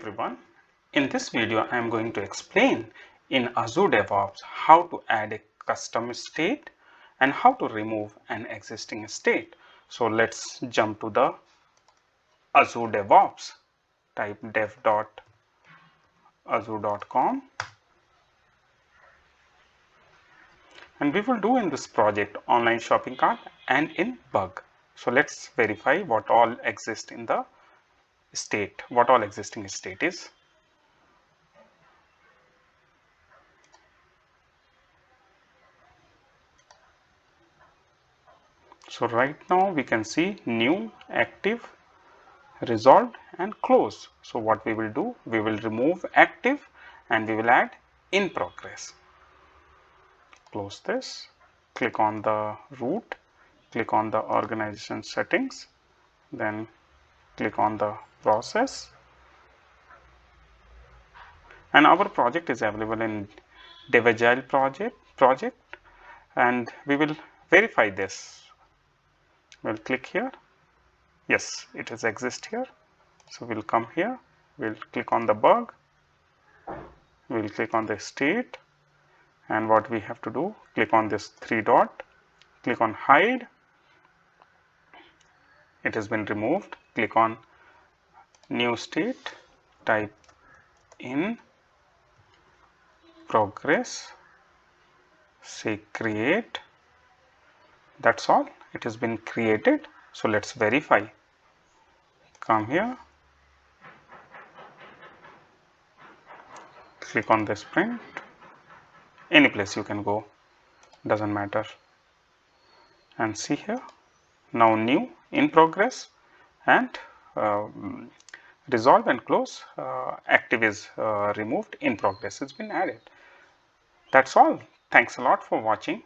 everyone. In this video, I am going to explain in Azure DevOps how to add a custom state and how to remove an existing state. So let's jump to the Azure DevOps. Type dev.azure.com and we will do in this project online shopping cart and in bug. So let's verify what all exists in the state, what all existing state is. So right now we can see new, active, resolved and close. So what we will do, we will remove active and we will add in progress. Close this, click on the root, click on the organization settings, then click on the process, and our project is available in DevAgile project and we will verify this. We'll click here. Yes, it is exist here. So we'll come here, we'll click on the bug, we'll click on the state, and what we have to do, click on this three dot, click on hide. It has been removed. Click on new state, type in progress, say create. That's all, it has been created. So let's verify. Come here, click on this print, any place you can go, doesn't matter, and see here, now new, in progress, and resolve and close, active is removed, in progress has been added. That's all. Thanks a lot for watching.